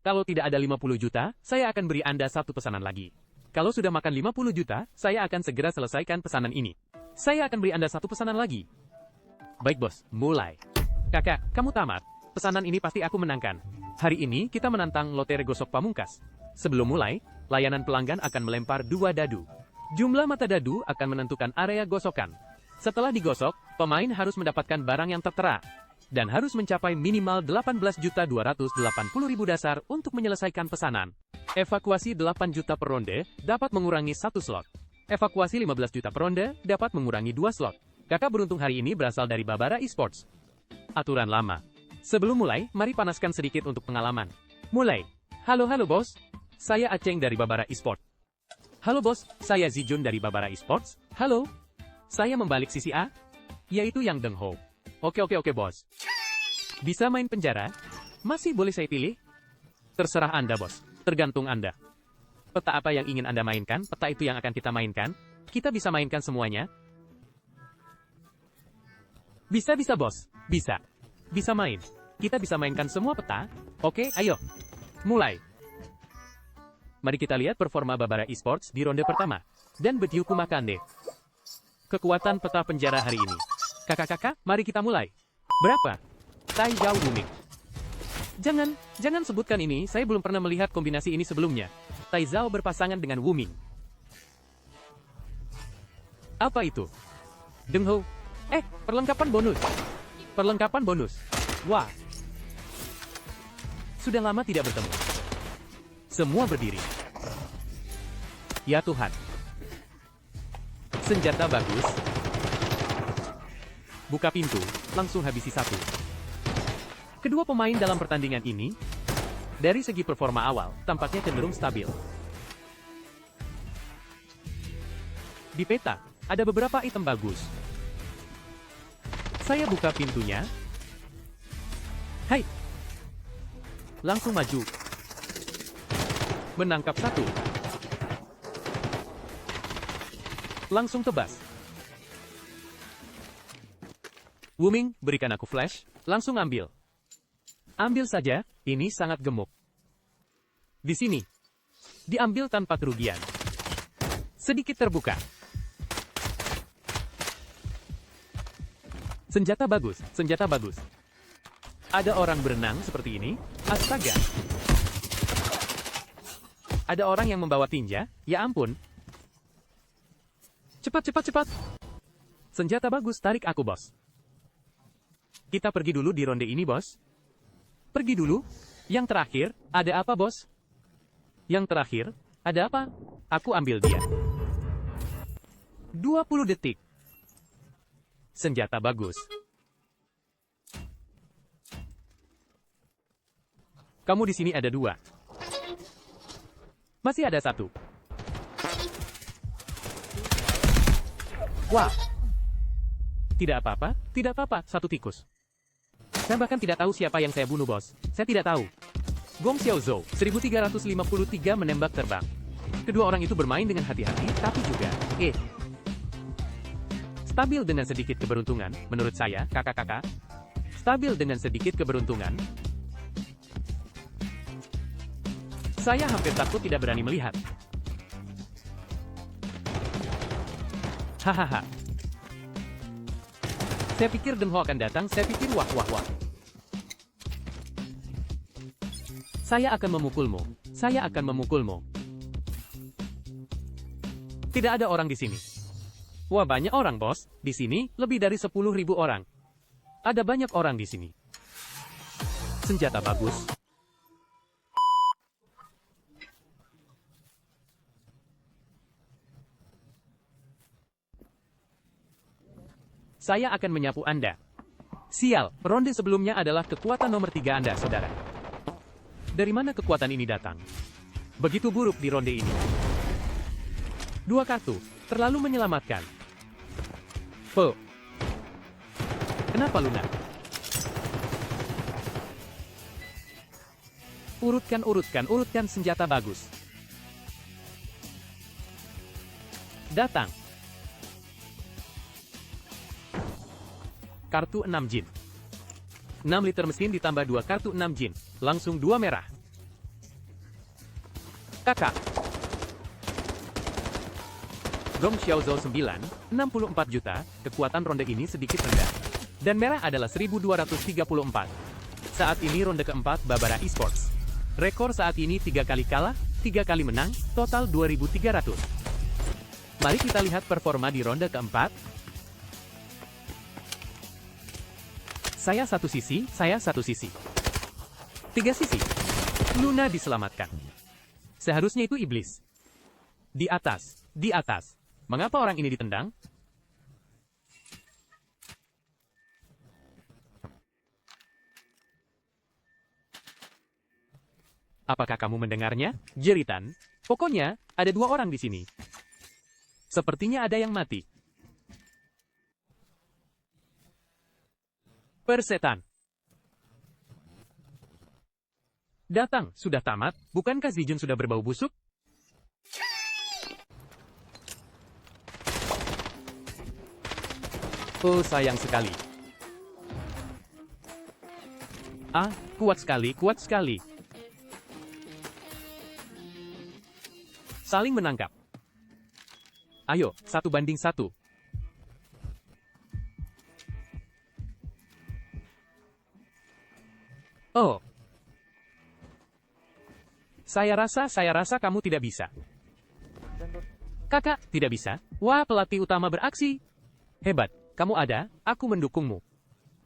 Kalau tidak ada 50 juta, saya akan beri Anda satu pesanan lagi. Kalau sudah makan 50 juta, saya akan segera selesaikan pesanan ini. Saya akan beri Anda satu pesanan lagi. Baik bos, mulai. Kakak, kamu tamat. Pesanan ini pasti aku menangkan. Hari ini kita menantang lotre gosok pamungkas. Sebelum mulai, layanan pelanggan akan melempar 2 dadu. Jumlah mata dadu akan menentukan area gosokan. Setelah digosok, pemain harus mendapatkan barang yang tertera. Dan harus mencapai minimal 18.280.000 dasar untuk menyelesaikan pesanan. Evakuasi 8 juta per ronde dapat mengurangi 1 slot. Evakuasi 15 juta per ronde dapat mengurangi 2 slot. Kakak beruntung hari ini berasal dari Babara Esports. Aturan lama. Sebelum mulai, mari panaskan sedikit untuk pengalaman. Mulai. Halo bos. Saya Aceng dari Babara Esports. Halo bos, saya Zijun dari Babara Esports. Halo. Saya membalik sisi A, yaitu yang Deng Ho. Oke bos. Bisa main penjara? Masih boleh saya pilih? Terserah Anda bos, tergantung Anda. Peta apa yang ingin Anda mainkan, peta itu yang akan kita mainkan. Kita bisa mainkan semuanya. Bisa bos, bisa. Bisa main. Kita bisa mainkan semua peta. Oke, ayo. Mulai. Mari kita lihat performa Babara Esports di ronde pertama. Dan Betyuku Makande. Kekuatan peta penjara hari ini. Kakak-kakak, mari kita mulai. Berapa? Tai Zhao Wuming. Jangan sebutkan ini, saya belum pernah melihat kombinasi ini sebelumnya. Tai Zhao berpasangan dengan Wuming. Apa itu? Deng Ho. Perlengkapan bonus. Perlengkapan bonus. Wah. Sudah lama tidak bertemu. Semua berdiri. Ya Tuhan. Senjata bagus. Buka pintu, langsung habisi 1. Kedua pemain dalam pertandingan ini, dari segi performa awal, tampaknya cenderung stabil. Di peta, ada beberapa item bagus. Saya buka pintunya. Hai! Langsung maju. Menangkap 1. Langsung tebas. Wuming, berikan aku flash, langsung ambil. Ambil saja, ini sangat gemuk. Di sini. Diambil tanpa kerugian. Sedikit terbuka. Senjata bagus, senjata bagus. Ada orang berenang seperti ini, astaga. Ada orang yang membawa tinja, ya ampun. Cepat. Senjata bagus, tarik aku bos. Kita pergi dulu di ronde ini, bos. Pergi dulu. Yang terakhir, ada apa, bos? Yang terakhir, ada apa? Aku ambil dia. 20 detik. Senjata bagus. Kamu di sini ada 2. Masih ada 1. Wah. Tidak apa-apa, 1 tikus. Saya bahkan tidak tahu siapa yang saya bunuh, bos. Saya tidak tahu. Gong Xiaozhou, 1353 menembak terbang. Kedua orang itu bermain dengan hati-hati, tapi juga, stabil dengan sedikit keberuntungan, menurut saya, kakak-kakak. Stabil dengan sedikit keberuntungan. Saya hampir takut tidak berani melihat. Hahaha. Saya pikir Deng Ho akan datang, saya pikir wah. Saya akan memukulmu. Tidak ada orang di sini. Wah, banyak orang, bos. Di sini, lebih dari 10.000 orang. Ada banyak orang di sini. Senjata bagus. Saya akan menyapu Anda. Sial, ronde sebelumnya adalah kekuatan nomor 3 Anda, saudara. Dari mana kekuatan ini datang? Begitu buruk di ronde ini. 2 kartu, terlalu menyelamatkan. Po. Kenapa Luna? Urutkan senjata bagus. Datang. Kartu 6 jin. 6 liter mesin ditambah 2 kartu 6 jin. Langsung 2 merah. Kakak. Gong Xiaozhou 9, 64 juta, kekuatan ronde ini sedikit rendah. Dan merah adalah 1234. Saat ini ronde keempat Babara Esports. Rekor saat ini 3 kali kalah, 3 kali menang, total 2300. Mari kita lihat performa di ronde keempat. Saya satu sisi, saya satu sisi. 3 sisi. Luna diselamatkan. Seharusnya itu iblis. Di atas, di atas. Mengapa orang ini ditendang? Apakah kamu mendengarnya? Jeritan. Pokoknya, ada 2 orang di sini. Sepertinya ada yang mati. Persetan. Datang, sudah tamat. Bukankah Zijun sudah berbau busuk? Oh, sayang sekali. Ah, kuat sekali, kuat sekali. Saling menangkap. Ayo, 1-1. Oh. Saya rasa kamu tidak bisa. Kakak, tidak bisa. Wah, pelatih utama beraksi. Hebat. Kamu ada, aku mendukungmu.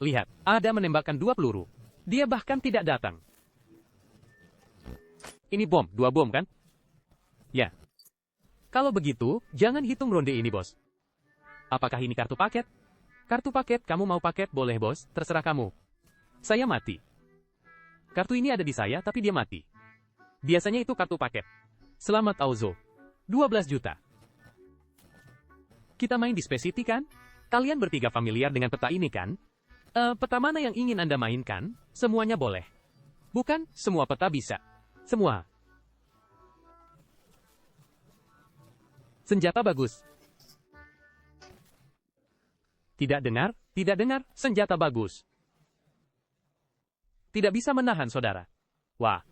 Lihat, Ada menembakkan 2 peluru. Dia bahkan tidak datang. Ini bom, 2 bom kan? Ya. Kalau begitu, jangan hitung ronde ini, bos. Apakah ini kartu paket? Kartu paket, kamu mau paket, boleh bos, terserah kamu. Saya mati. Kartu ini ada di saya, tapi dia mati. Biasanya itu kartu paket. Selamat Auzo. 12 juta. Kita main di Space City kan? Kalian bertiga familiar dengan peta ini kan? Peta mana yang ingin Anda mainkan? Semuanya boleh. Bukan, semua peta bisa. Semua. Senjata bagus. Tidak dengar, senjata bagus. Tidak bisa menahan, saudara. Wah.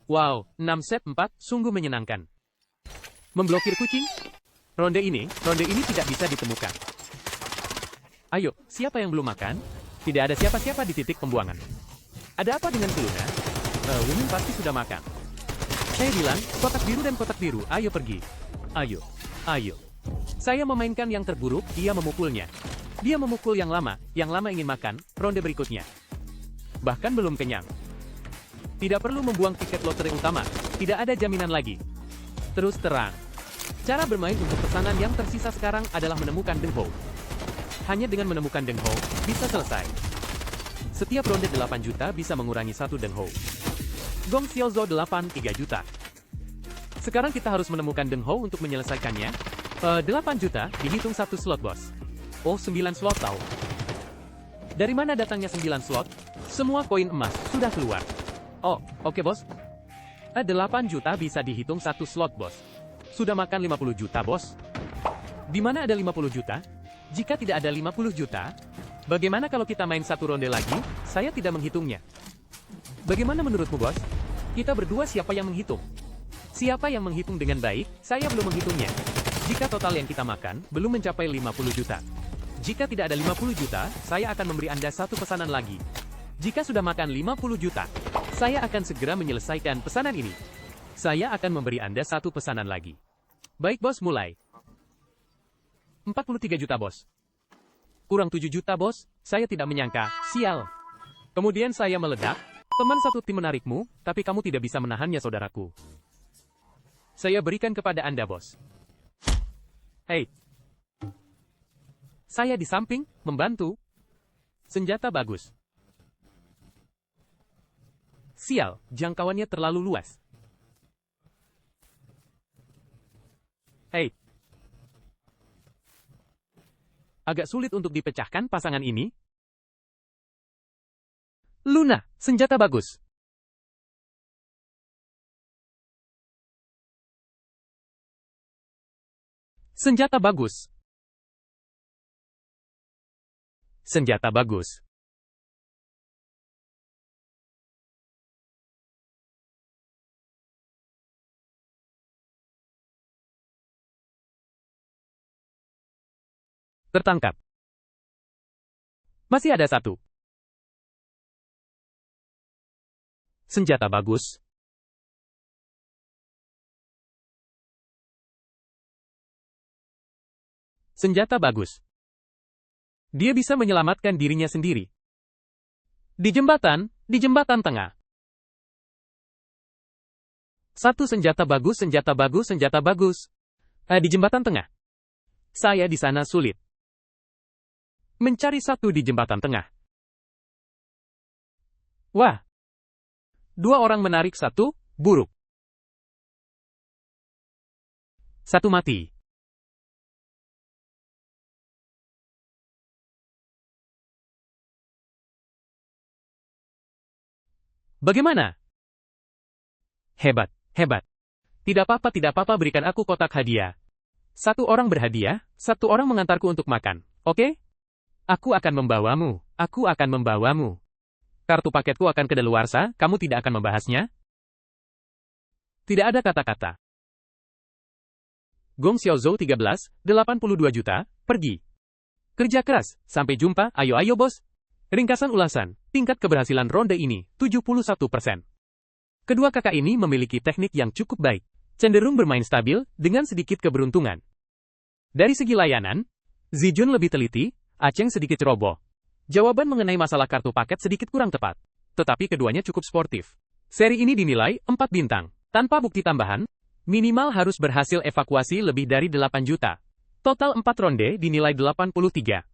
Wow, 6 set 4, sungguh menyenangkan. Memblokir kucing? Ronde ini tidak bisa ditemukan. Ayo, siapa yang belum makan? Tidak ada siapa-siapa di titik pembuangan. Ada apa dengan Luna? Wumin pasti sudah makan. Saya bilang, kotak biru dan kotak biru, ayo pergi. Ayo, ayo. Saya memainkan yang terburuk, dia memukulnya. Dia memukul yang lama ingin makan, ronde berikutnya. Bahkan belum kenyang. Tidak perlu membuang tiket lotre utama, tidak ada jaminan lagi. Terus terang. Cara bermain untuk pesanan yang tersisa sekarang adalah menemukan Deng Hou. Hanya dengan menemukan Deng Hou, bisa selesai. Setiap ronde 8 juta bisa mengurangi 1 Deng Hou. Gong Xiaozhou 8, 3 juta. Sekarang kita harus menemukan Deng Hou untuk menyelesaikannya. 8 juta, dihitung 1 slot, bos. Oh, 9 slot tahu. Dari mana datangnya 9 slot? Semua koin emas sudah keluar. Oh, oke, bos. 8 juta bisa dihitung 1 slot, bos. Sudah makan 50 juta, bos. Di mana ada 50 juta? Jika tidak ada 50 juta, bagaimana kalau kita main 1 ronde lagi? Saya tidak menghitungnya. Bagaimana menurutmu, bos? Kita berdua siapa yang menghitung? Siapa yang menghitung dengan baik? Saya belum menghitungnya. Jika total yang kita makan belum mencapai 50 juta. Jika tidak ada 50 juta, saya akan memberi Anda 1 pesanan lagi. Jika sudah makan 50 juta, saya akan segera menyelesaikan pesanan ini. Saya akan memberi Anda 1 pesanan lagi. Baik, bos, mulai. 43 juta, bos. Kurang 7 juta, bos. Saya tidak menyangka. Sial. Kemudian saya meledak. Teman satu tim menarikmu, tapi kamu tidak bisa menahannya, saudaraku. Saya berikan kepada Anda, bos. Hei. Saya di samping, membantu. Senjata bagus. Sial, jangkauannya terlalu luas. Hei. Agak sulit untuk dipecahkan pasangan ini. Luna, senjata bagus. Senjata bagus. Senjata bagus. Tertangkap. Masih ada satu. Senjata bagus. Senjata bagus. Dia bisa menyelamatkan dirinya sendiri. Di jembatan tengah. Satu senjata bagus, senjata bagus, senjata bagus. Di jembatan tengah. Saya di sana sulit. Mencari satu di jembatan tengah. Wah. Dua orang menarik satu, buruk. Satu mati. Bagaimana? Hebat, hebat. Tidak apa-apa, berikan aku kotak hadiah. Satu orang berhadiah, satu orang mengantarku untuk makan, oke? Aku akan membawamu. Kartu paketku akan kedaluarsa, kamu tidak akan membahasnya? Tidak ada kata-kata. Gong Xiaozhou 13, 82 juta, pergi. Kerja keras, sampai jumpa, ayo bos. Ringkasan ulasan, tingkat keberhasilan ronde ini, 71%. Kedua kakak ini memiliki teknik yang cukup baik, cenderung bermain stabil, dengan sedikit keberuntungan. Dari segi layanan, Zijun lebih teliti, Aceng sedikit ceroboh. Jawaban mengenai masalah kartu paket sedikit kurang tepat. Tetapi keduanya cukup sportif. Seri ini dinilai 4 bintang. Tanpa bukti tambahan, minimal harus berhasil evakuasi lebih dari 8 juta. Total 4 ronde dinilai 83.